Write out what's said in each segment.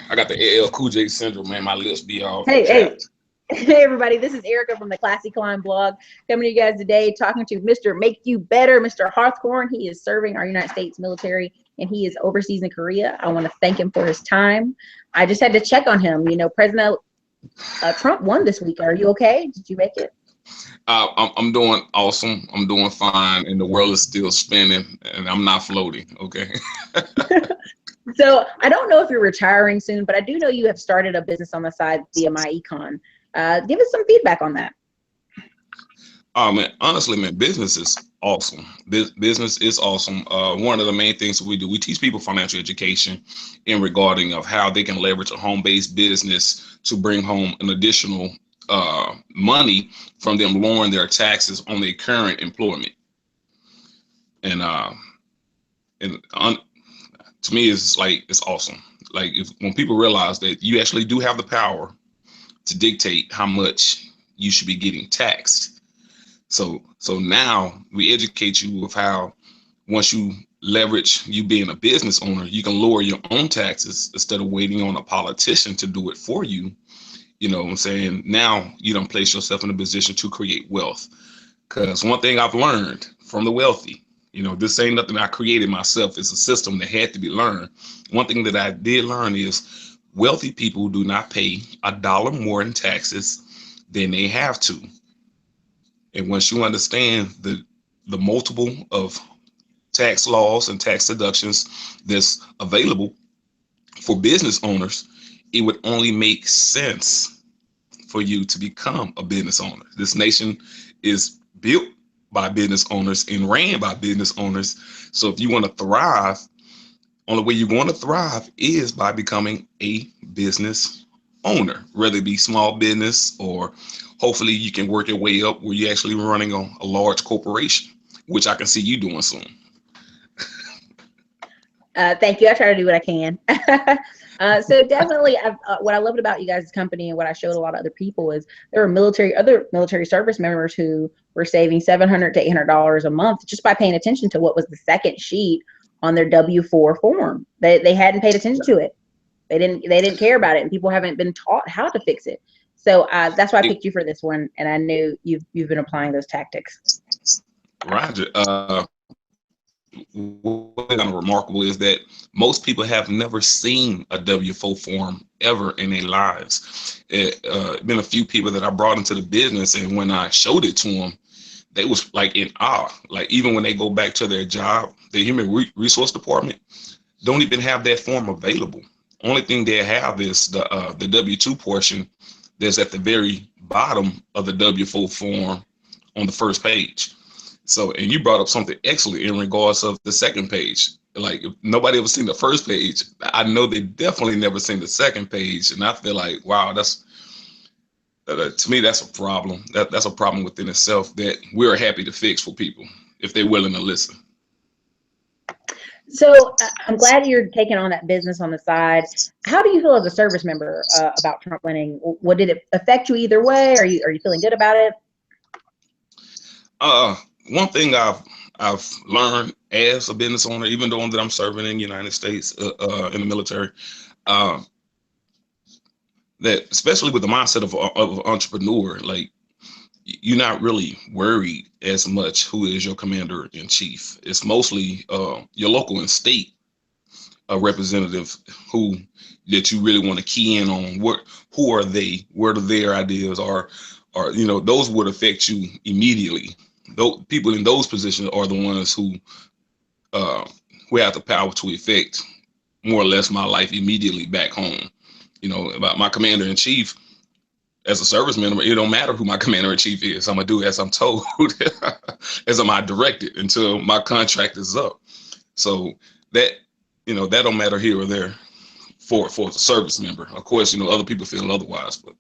I got the LL Cool J syndrome, man. My lips be all Hey, chapped. hey, everybody. This is Erica from the Classy Climb blog, coming to you guys today, talking to Mr. Make You Better, Mr. Hawthorne. He is serving our United States military, and he is overseas in Korea. I want to thank him for his time. I just had to check on him. You know, President Trump won this week. Are you okay? Did you make it? I'm doing awesome. I'm doing fine, and the world is still spinning, and I'm not floating. Okay. So I don't know if you're retiring soon, but I do know you have started a business on the side via My Econ. Give us some feedback on that. Oh man, honestly, man, business is awesome. Business is awesome. One of the main things that we do, we teach people financial education in regarding of how they can leverage a home-based business to bring home an additional money from them lowering their taxes on their current employment. And to me, it's like it's awesome. Like when people realize that you actually do have the power to dictate how much you should be getting taxed. So now we educate you with how once you leverage you being a business owner, you can lower your own taxes instead of waiting on a politician to do it for you. You know what I'm saying? Now you don't place yourself in a position to create wealth. Because one thing I've learned from the wealthy, you know, this ain't nothing I created myself. It's a system that had to be learned. One thing that I did learn is wealthy people do not pay $1 more in taxes than they have to. And once you understand the multiple of tax laws and tax deductions that's available for business owners, it would only make sense for you to become a business owner. This nation is built by business owners and ran by business owners. So if you want to thrive, only way you're going to thrive is by becoming a business owner, whether it be small business or hopefully you can work your way up where you're actually running a large corporation, which I can see you doing soon. Thank you. I try to do what I can. So definitely, what I loved about you guys' company and what I showed a lot of other people is there were other military service members who were saving $700 to $800 a month just by paying attention to what was the second sheet on their W-4 form. They hadn't paid attention to it. They didn't care about it, and people haven't been taught how to fix it. So that's why I picked you for this one, and I knew you've been applying those tactics. Roger. What's kind of remarkable is that most people have never seen a W-4 form ever in their lives. Been a few people that I brought into the business, and when I showed it to them, they was like in awe. Like even when they go back to their job, the human resource department don't even have that form available. Only thing they have is the W-2 portion that's at the very bottom of the W-4 form on the first page. So, and you brought up something excellent in regards of the second page. Like if nobody ever seen the first page, I know they definitely never seen the second page. And I feel like, wow, that's to me, that's a problem. That's a problem within itself that we're happy to fix for people if they're willing to listen. So I'm glad you're taking on that business on the side. How do you feel as a service member about Trump winning? What did it affect you either way? Are you feeling good about it? One thing I've learned as a business owner, even though that I'm serving in the United States in the military, that especially with the mindset of an entrepreneur, like you're not really worried as much who is your commander in chief. It's mostly your local and state representative that you really want to key in on. Who are they? What are their ideas? Or you know, those would affect you immediately. Those people in those positions are the ones who have the power to affect more or less my life immediately back home. You know, about my commander in chief. As a service member, it don't matter who my commander in chief is. I'm gonna do as I'm told, as I'm directed until my contract is up. So that, you know, that don't matter here or there for the service member. Of course, you know, other people feel otherwise, but.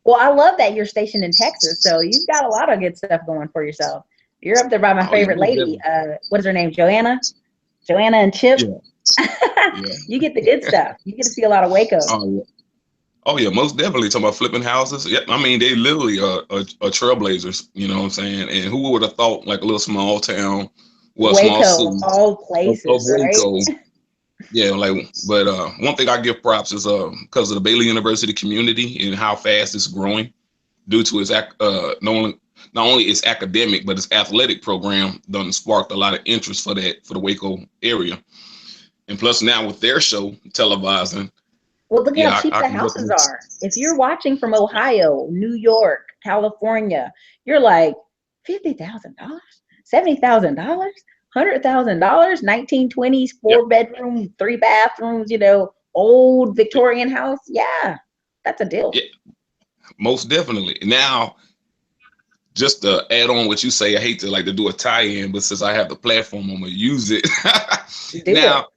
Well, I love that you're stationed in Texas, so you've got a lot of good stuff going for yourself. You're up there by my favorite lady. What is her name? Joanna and Chip. Yeah. Yeah. You get the good stuff. You get to see a lot of Waco. Oh yeah, most definitely. Talking about flipping houses. Yeah, I mean they literally are trailblazers. You know what I'm saying? And who would have thought like a little small town, Waco, small city, all places, of Waco, right? Yeah, like, but one thing I give props is because of the Baylor University community and how fast it's growing due to its not only its academic but its athletic program done sparked a lot of interest for the Waco area. And plus now with their show televising, Well, look at how yeah, cheap I the can houses recommend. are. If you're watching from Ohio, New York, California, you're like $50,000, $70,000, $100,000, 1920s, Yep. 4 bedroom, 3 bathrooms, old Victorian house. Yeah, that's a deal. Yeah, most definitely. Now, just to add on what you say, I hate to like to do a tie-in, but since I have the platform, I'm gonna use it. Do it. Now,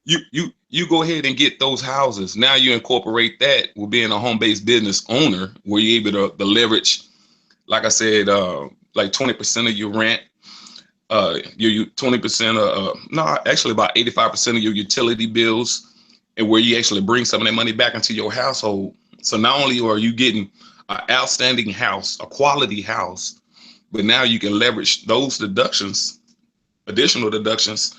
you go ahead and get those houses. Now you incorporate that with being a home-based business owner, where you're able to leverage, like I said, like 20% of your rent, your 20% of no, actually about 85% of your utility bills, and where you actually bring some of that money back into your household. So not only are you getting an outstanding house, a quality house, but now you can leverage those deductions, additional deductions,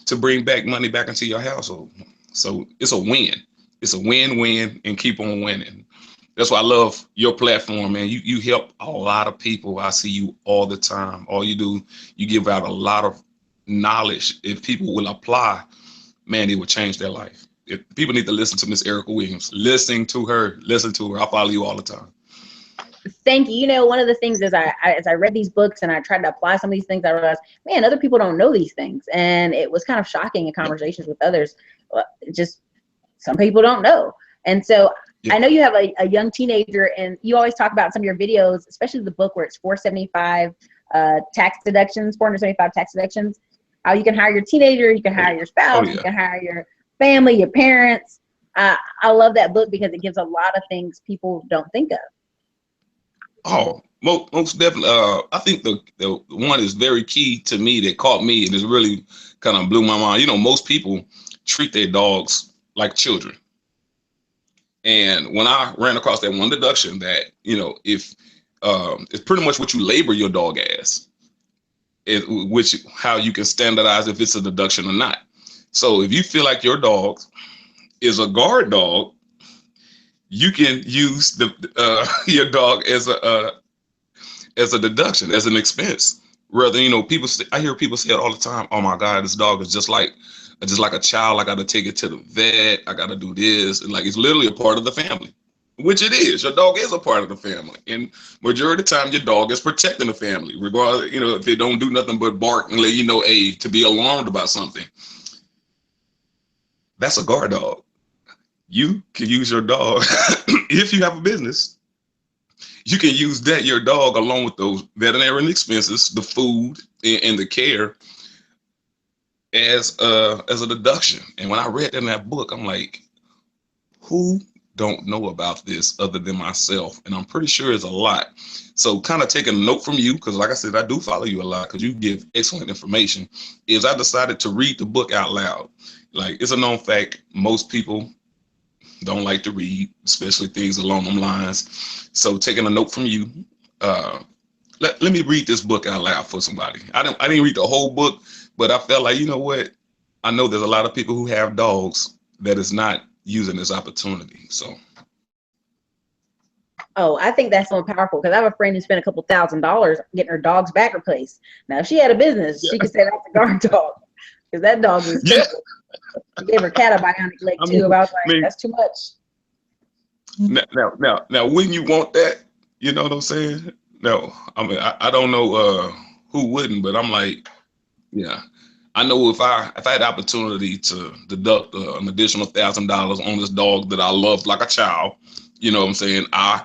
to bring back money back into your household. So it's a win. It's a win-win and keep on winning. That's why I love your platform, man. You help a lot of people. I see you all the time. All you do, you give out a lot of knowledge. If people will apply, man, it will change their life. If people need to listen to Miss Erica Williams, listen to her. Listen to her. I follow you all the time. Thank you. One of the things is as I read these books and I tried to apply some of these things, I realized, man, other people don't know these things, and it was kind of shocking in Yep. conversations with others. Just some people don't know, and so Yep. I know you have a young teenager, and you always talk about some of your videos, especially the book where it's 475 tax deductions, 475 tax deductions. How you can hire your teenager, you can Oh hire yeah. your Oh spouse, you yeah. can hire your family, your parents. I love that book because it gives a lot of things people don't think of. Oh, most definitely. I think the one is very key to me that caught me and is really kind of blew my mind. Most people treat their dogs like children. And when I ran across that one deduction that, if it's pretty much what you labor your dog as, which how you can standardize if it's a deduction or not. So if you feel like your dog is a guard dog, you can use the your dog as a deduction, as an expense. Rather, people. I hear people say it all the time. Oh my God, this dog is just like a child. I got to take it to the vet. I got to do this, and like it's literally a part of the family, which it is. Your dog is a part of the family, and majority of the time, your dog is protecting the family, regardless. If they don't do nothing but bark and let you know, hey, to be alarmed about something. That's a guard dog. You can use your dog if you have a business. You can use that your dog along with those veterinary expenses, the food and the care as a deduction. And when I read that in that book, I'm like, who don't know about this other than myself? And I'm pretty sure it's a lot. So kind of taking a note from you, because like I said, I do follow you a lot because you give excellent information, is I decided to read the book out loud. Like it's a known fact, most people don't like to read, especially things along them lines. So taking a note from you, uh, let me read this book out loud for somebody. I didn't read the whole book, but I felt like, you know what? I know there's a lot of people who have dogs that is not using this opportunity. So Oh, I think that's so powerful because I have a friend who spent a couple $1,000s getting her dog's back replaced. Now, if she had a business, she yeah, could say that's a guard dog because that dog's yeah. expensive. She gave her cat a bionic leg I too. mean, I was like, I that's too much. mean, now, when you want that, you know what I'm saying? No, I mean, I don't know who wouldn't, but I'm like, yeah. I know if I had the opportunity to deduct an additional $1,000 on this dog that I loved like a child, you know what I'm saying? I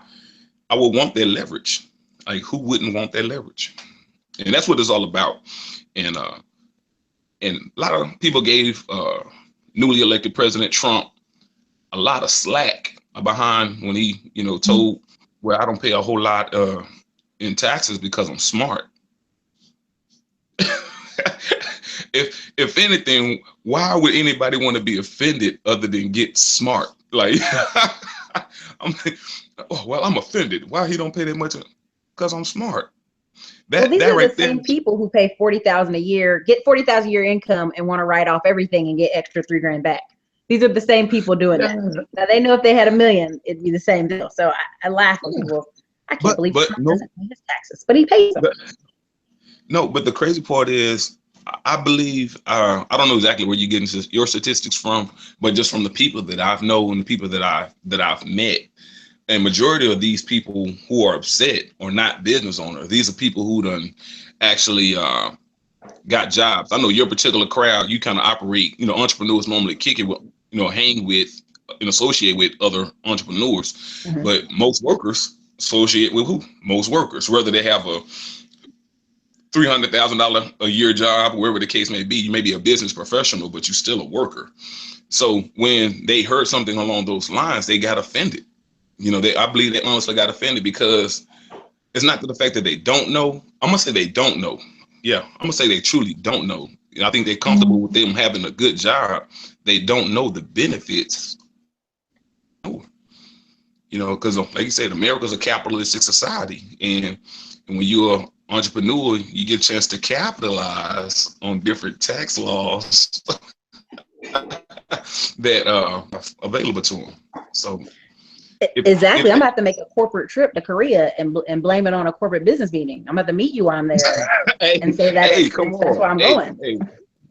would want that leverage. Like who wouldn't want that leverage? And that's what it's all about. And a lot of people gave newly elected President Trump a lot of slack behind when he, told where I don't pay a whole lot in taxes because I'm smart. If anything, why would anybody want to be offended other than get smart? Like, I'm like, oh well, I'm offended. Why he don't pay that much? Because I'm smart. Well, these That are the right there. same people who pay 40,000 a year, get 40,000 a year income, and want to write off everything and get extra $3,000 back. These are the same people doing that. Yeah, Now they know if they had a million, it'd be the same deal. So I laugh when people, I can't believe but Trump no, doesn't pay his taxes, but he pays them. but no, but the crazy part is, I believe, I don't know exactly where you're getting your statistics from, but just from the people that I've known and the people that I've met, and majority of these people who are upset are not business owners. These are people who done actually got jobs. I know your particular crowd, you kind of operate, entrepreneurs normally kick it with, hang with and associate with other entrepreneurs, Mhm. but most workers associate with who? Most workers, whether they have a $300,000 a year job, wherever the case may be. You may be a business professional, but you're still a worker. So when they heard something along those lines, they got offended. I believe they honestly got offended because it's not the fact that they don't know. I'm gonna say they don't know. Yeah, I'm gonna say they truly don't know. I think they're comfortable with them having a good job. They don't know the benefits. Because like you said, America's a capitalistic society, and when you're an entrepreneur, you get a chance to capitalize on different tax laws that are available to them. So Exactly. if I'm about to make a corporate trip to Korea and blame it on a corporate business meeting. I'm about to meet you while I'm there hey, and say that hey, come that's why on, I'm going.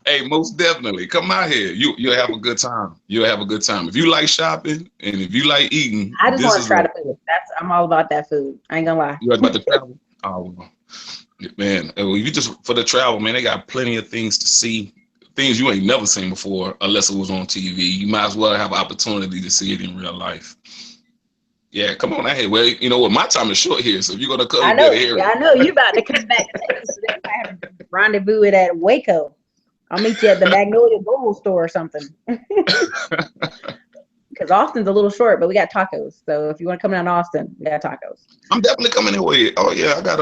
hey, most definitely come out here. You'll have a good time. You'll have a good time if you like shopping and if you like eating. I just This want to is try the food. I'm all about that food. I ain't gonna lie. you about to travel. Oh man, if you just for the travel, man, they got plenty of things to see. Things you ain't never seen before, unless it was on TV. You might as well have an opportunity to see it in real life. Yeah, come on out here. Well, you know what? My time is short here, so if you're gonna come, I you know. better hear I know you about to come back to Texas. So we might have to rendezvous it at Waco. I'll meet you at the Magnolia Bowl store or something. Because Austin's a little short, but we got tacos. So if you want to come down to Austin, we got tacos. I'm definitely coming in with you. Oh yeah, I got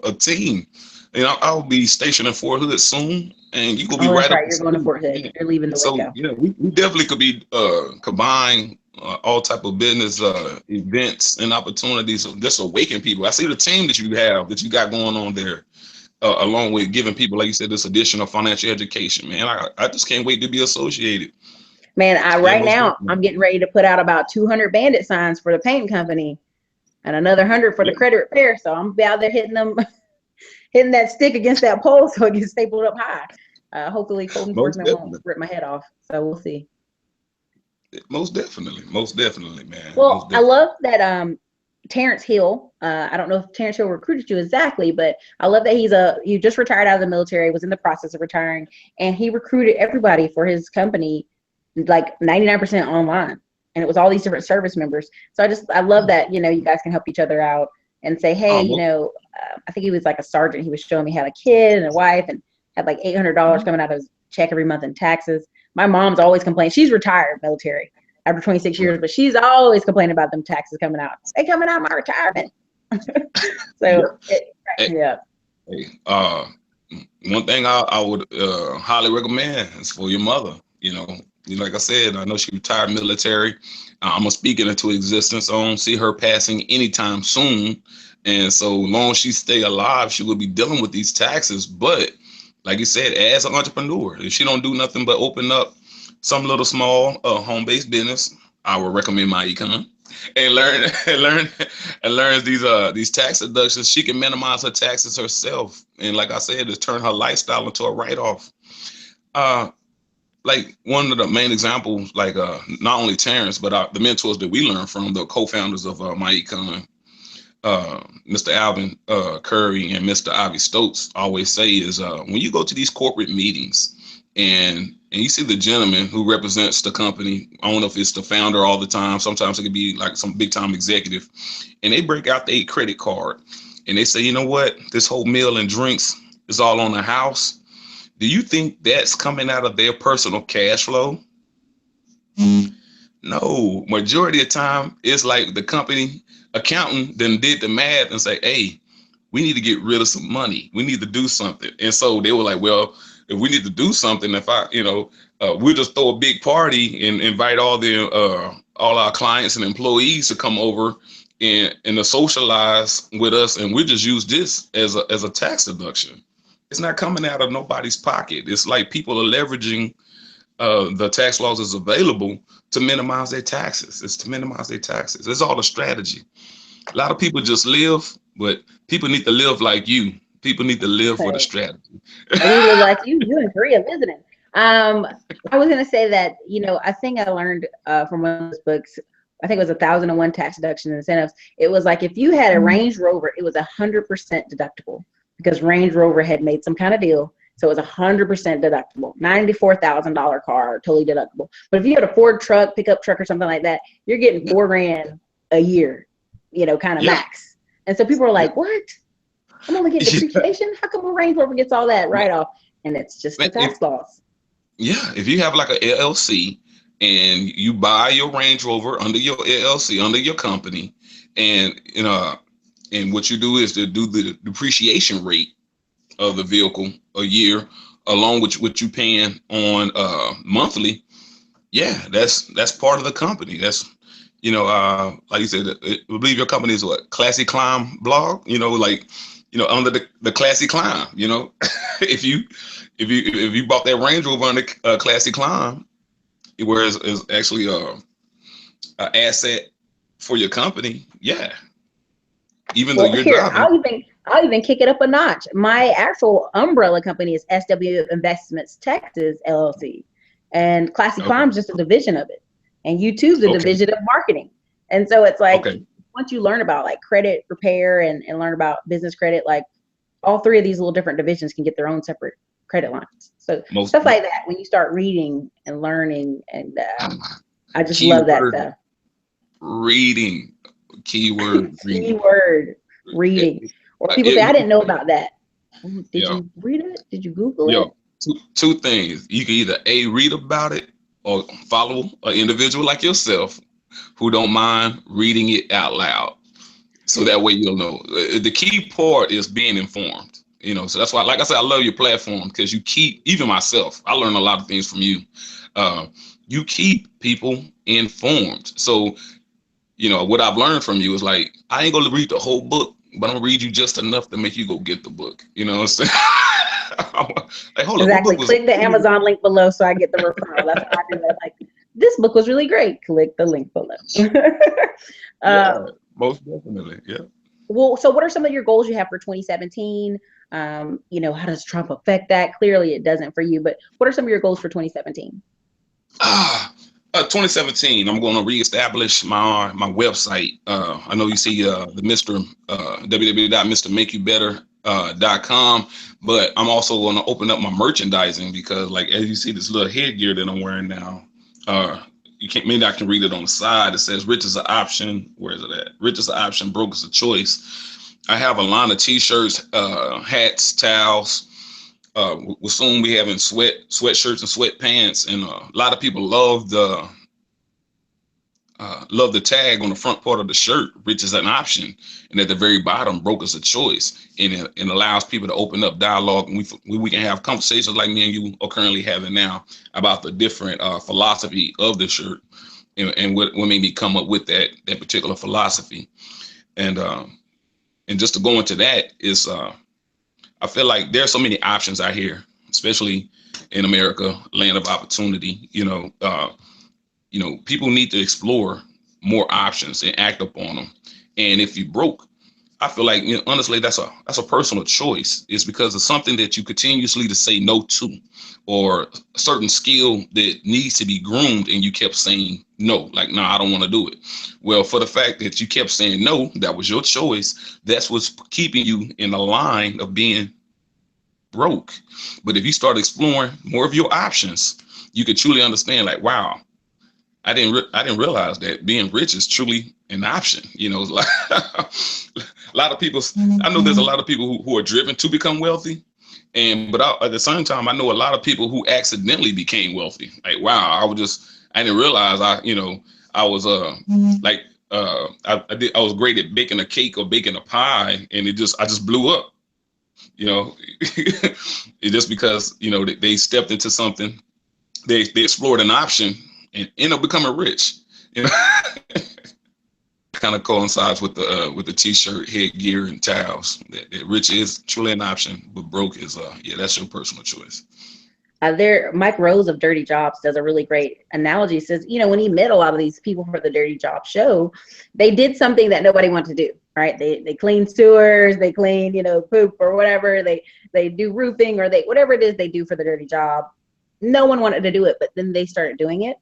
a team. I'll be stationed in Fort Hood soon, and you gonna be Oh, that's right up right. the You're going to street. Fort Hood. You're leaving the So Waco. we definitely could be combine all type of business events and opportunities of just awaken people. I see the team that you got going on there, along with giving people, like you said, this additional financial education. Man, I just can't wait to be associated. Man, Yeah, right most now definitely. I'm getting ready to put out about 200 bandit signs for the paint company and another 100 for the Yeah, credit repair. So I'm out there hitting them, hitting that stick against that pole so it gets stapled up high. Hopefully, code most enforcement won't definitely, rip my head off. So we'll see. most definitely, man, most Well, I definitely. love that Terrence Hill. I don't know if Terrence Hill recruited you exactly, but I love that he just retired out of the military, was in the process of retiring, and he recruited everybody for his company, like 99% online, and it was all these different service members. So I love that you guys can help each other out and say, hey, Oh, I think he was like a sergeant. He was showing me he had a kid and a wife and had like $800 coming out of his check every month in taxes. My mom's always complaining. She's retired military after 26 years, right. but she's always complaining about them taxes coming out. They coming out of my retirement. So Yep. it cracks Hey, me up. hey, one thing I would highly recommend is for your mother. Like I said, I know she retired military. I'm gonna speak it into existence. I don't see her passing anytime soon, and so long as she stay alive, she will be dealing with these taxes. But like you said, as an entrepreneur, if she don't do nothing but open up some little small home-based business, I would recommend my econ and learn and learn these tax deductions. She can minimize her taxes herself, and like I said, just turn her lifestyle into a write-off. Uh, like one of the main examples, like not only Terrence, but the mentors that we learned from, the co-founders of my econ, Mr. Alvin Curry and Mr. Ivy Stokes always say is when you go to these corporate meetings and you see the gentleman who represents the company, I don't know if it's the founder all the time, sometimes it could be like some big time executive, and they break out their credit card and they say, you know what, this whole meal and drinks is all on the house. Do you think that's coming out of their personal cash flow? No, majority of the time it's like the company accountant then did the math and say, hey, we need to get rid of some money. We need to do something. And so they were like, well, if we need to do something, if we'll just throw a big party and invite all our clients and employees to come over and to socialize with us, and we just use this as a tax deduction. It's not coming out of nobody's pocket. It's like people are leveraging the tax laws is available to minimize their taxes. It's to minimize their taxes. It's all a strategy. A lot of people just live, but people need to live like you. People need to live with a strategy. We live like you and Korea visiting. I was gonna say that, I think I learned from one of those books. I think it was 1,001 tax deduction and incentives. It was like if you had a Range Rover, it was 100% deductible because Range Rover had made some kind of deal. So it was 100% deductible. $94,000 car, totally deductible. But if you had a Ford truck, pickup truck or something like that, you're getting $4,000 a year, kind of max. And so people are like, what? I'm only getting depreciation? How come a Range Rover gets all that write off? And it's just the tax laws. Yeah, if you have like a LLC and you buy your Range Rover under your LLC, under your company, and and what you do is to do the depreciation rate of the vehicle a year, along with what you paying on monthly. Yeah, that's part of the company. That's like you said, I believe your company is what, Classy Climb blog. Under the Classy Climb. if you bought that Range Rover under Classy Climb, where it's actually an asset for your company. Yeah, even though you're driving. I'll even kick it up a notch. My actual umbrella company is SW Investments Texas LLC, and Classy Climb is just a division of it, and YouTube's a division of marketing. And so it's like once you learn about like credit repair and learn about business credit, like all three of these little different divisions can get their own separate credit lines. So stuff like that, when you start reading and learning, and I just love that stuff. Reading, keyword reading. Or people say, I didn't know about that. Did you read it? Did you Google it? Two things. You can either read about it or follow an individual like yourself who don't mind reading it out loud. So that way you'll know. The key part is being informed. So that's why, like I said, I love your platform, because you keep, even myself, I learn a lot of things from you. You keep people informed. So, what I've learned from you is like, I ain't going to read the whole book, but I'm gonna read you just enough to make you go get the book. You know what I'm saying? Like, hold exactly. Click the Amazon link below so I get the referral. That's how I do that. Like, this book was really great. Click the link below. Yeah, most definitely. Yeah. Well, so what are some of your goals you have for 2017? How does Trump affect that? Clearly it doesn't for you, but what are some of your goals for 2017? 2017, I'm going to reestablish my website. I know you see the www.mrmakeyoubettor.com, but I'm also going to open up my merchandising, because, like, as you see this little headgear that I'm wearing now, maybe I can read it on the side. It says, "Rich is an option." Where is it at? Rich is an option, broke is a choice. I have a line of t-shirts, hats, towels. We'll soon be having sweatshirts and sweatpants, and a lot of people love the tag on the front part of the shirt, "Rich is an option," and at the very bottom, "Broke is a choice," and it allows people to open up dialogue, and we can have conversations like me and you are currently having now about the different philosophy of the shirt, and what made me come up with that particular philosophy, and just to go into that is. I feel like there's so many options out here, especially in America, land of opportunity. People need to explore more options and act upon them. And if you broke, I feel like, honestly, that's a personal choice. It's because of something that you continuously to say no to, or a certain skill that needs to be groomed, and you kept saying no, like, no, I don't want to do it. Well, for the fact that you kept saying no, that was your choice. That's what's keeping you in the line of being broke. But if you start exploring more of your options, you could truly understand, like, wow, I didn't realize that being rich is truly an option. It's like a lot of people. I know there's a lot of people who are driven to become wealthy, but at the same time, I know a lot of people who accidentally became wealthy. Like, wow, I didn't realize I was I was great at baking a cake or baking a pie, and I just blew up. It's just because they stepped into something, they explored an option and end up becoming rich. kind of coincides with the t-shirt, headgear, and towels. That rich is truly an option, but broke is yeah, that's your personal choice. Mike Rose of Dirty Jobs does a really great analogy. He says, when he met a lot of these people for the Dirty Job show, they did something that nobody wanted to do, right? They clean sewers, they clean, poop or whatever. They do roofing or whatever it is they do for the dirty job. No one wanted to do it, but then they started doing it.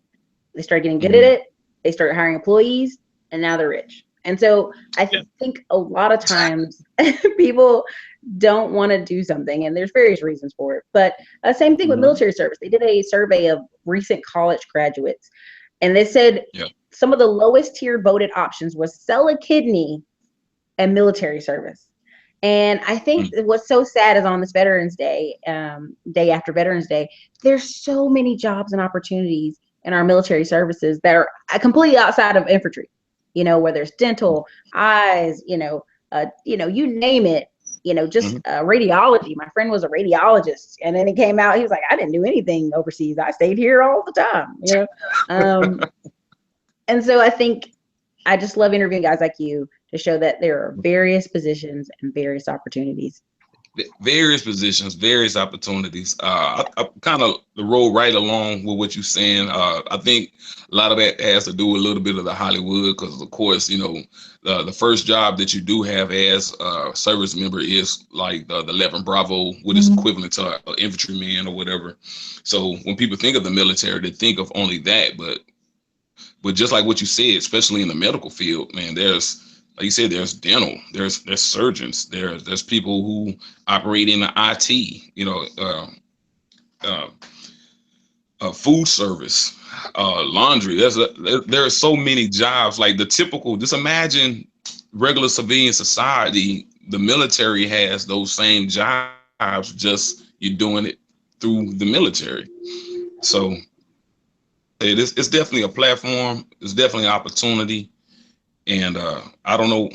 They started getting good at it. They started hiring employees, and now they're rich. And so I think a lot of times people don't want to do something, and there's various reasons for it. But same thing with military service. They did a survey of recent college graduates, and they said some of the lowest tier voted options was sell a kidney and military service. And I think what's so sad is on this Veterans Day, day after Veterans Day, there's so many jobs and opportunities in our military services that are completely outside of infantry. Where there's dental, eyes, you name it. Just radiology. My friend was a radiologist, and then he came out. He was like, I didn't do anything overseas. I stayed here all the time. And so I think I just love interviewing guys like you to show that there are various positions and various opportunities. Various positions, various opportunities. I kind of roll right along with what you're saying. I think a lot of that has to do with a little bit of the Hollywood, because of course, the first job that you do have as a service member is like the 11 Bravo, what is equivalent to an infantryman or whatever. So when people think of the military, they think of only that. But just like what you said, especially in the medical field, man, like you said, there's dental, there's surgeons, there's people who operate in the IT, food service, laundry. There are so many jobs. Like the typical, just imagine regular civilian society. The military has those same jobs, just you're doing it through the military. So it's definitely a platform. It's definitely an opportunity. And I don't know,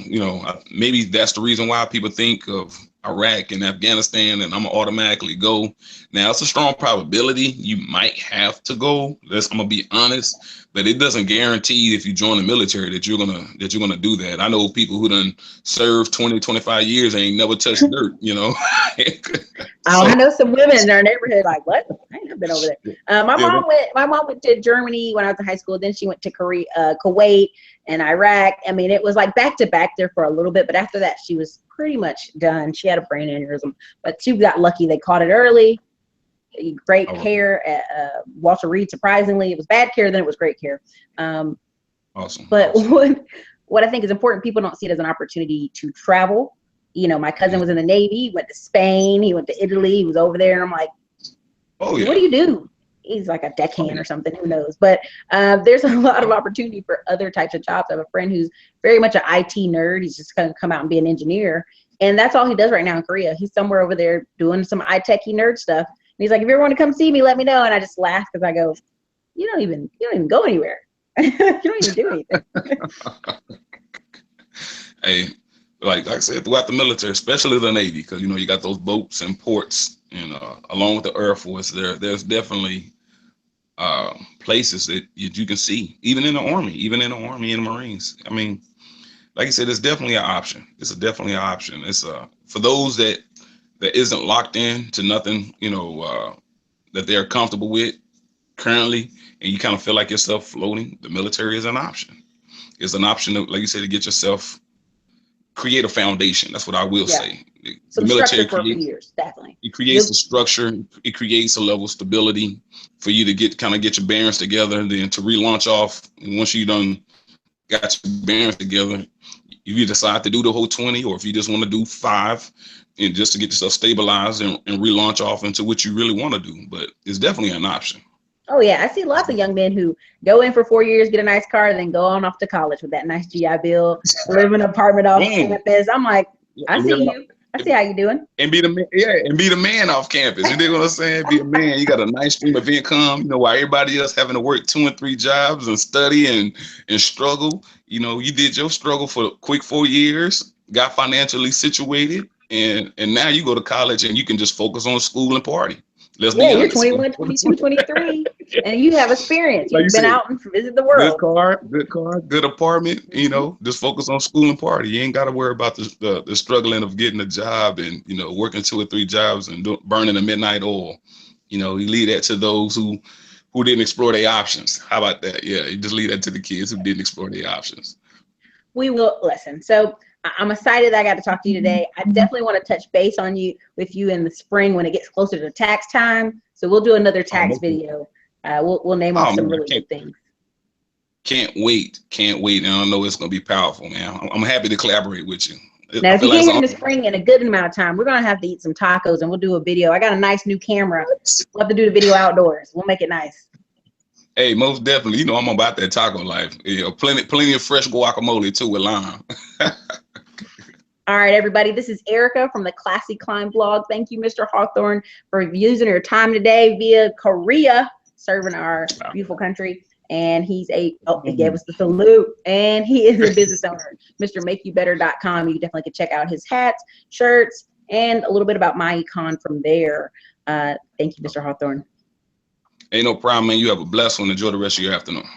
maybe that's the reason why people think of Iraq and Afghanistan, and I'm gonna automatically go. Now, it's a strong probability you might have to go. I'm gonna be honest, but it doesn't guarantee if you join the military that you're gonna do that. I know people who done served 20, 25 years and ain't never touched dirt, I know some women in our neighborhood like, what? I ain't never been over there. My mom went to Germany when I was in high school. Then she went to Kuwait and Iraq. I mean, it was like back to back there for a little bit, but after that, she was pretty much done. She had a brain aneurysm, but she got lucky. They caught it early. Great care at Walter Reed. Surprisingly, it was bad care, then it was great care. Awesome. But what I think is important, people don't see it as an opportunity to travel. My cousin was in the Navy. He went to Spain. He went to Italy. He was over there, and I'm like, what do you do? He's like a deckhand or something, who knows? But there's a lot of opportunity for other types of jobs. I have a friend who's very much an IT nerd. He's just going to come out and be an engineer. And that's all he does right now in Korea. He's somewhere over there doing some techie nerd stuff. And he's like, if you ever want to come see me, let me know. And I just laugh because I go, you don't even go anywhere. You don't even do anything. Hey, like I said, throughout the military, especially the Navy, because you got those boats and ports, and along with the Air Force, there's definitely places that you can see, even in the Army and the Marines. I mean, like I said, it's definitely an option. It's definitely an option. It's for those that isn't locked in to nothing, that they're comfortable with currently, and you kind of feel like yourself floating. The military is an option. It's an option, like you said, to get yourself, create a foundation. That's what I will say. The military for a few years, definitely. It creates a structure. It creates a level of stability for you to get your bearings together, and then to relaunch off. And once you done got your bearings together, if you decide to do the whole 20, or if you just want to do 5, and just to get yourself stabilized and relaunch off into what you really want to do. But it's definitely an option. Oh yeah, I see lots of young men who go in for 4 years, get a nice car, then go on off to college with that nice GI Bill, live in an apartment off campus. I'm like, I see you. I see how you doing. And be the man off campus. You dig what I'm saying? Be a man. You got a nice stream of income. While everybody else having to work 2 and 3 jobs and study and struggle. You did your struggle for a quick 4 years, got financially situated, and now you go to college and you can just focus on school and party. Let's be honest. You're 21, 22, 23. And you have experience. Like you You've been said, out and visited the good world. car, good apartment. You know, just focus on school and party. You ain't got to worry about the struggling of getting a job and, you know, working 2 or 3 jobs and burning the midnight oil. You know, you leave that to those who didn't explore their options. How about that? Yeah, you just leave that to the kids who didn't explore their options. We will listen. So I'm excited that I got to talk to you today. I definitely want to touch base with you in the spring when it gets closer to tax time. So we'll do another tax video. We'll name off some really good things. Can't wait. And I know it's going to be powerful, man. I'm happy to collaborate with you. Now, if you get here in the spring in a good amount of time, we're going to have to eat some tacos and we'll do a video. I got a nice new camera. We'll have to do the video outdoors. We'll make it nice. Hey, most definitely. You know, I'm about that taco life. Yeah, plenty of fresh guacamole too with lime. All right, everybody. This is Erica from the Classy Climb blog. Thank you, Mr. Hawthorne, for using your time today via Korea, serving our beautiful country. And he gave us the salute. And he is a business owner, MrMakeYouBetter.com. You definitely can check out his hats, shirts, and a little bit about my econ from there. Thank you, Mr. Hawthorne. Ain't no problem, man. You have a blessed one. Enjoy the rest of your afternoon.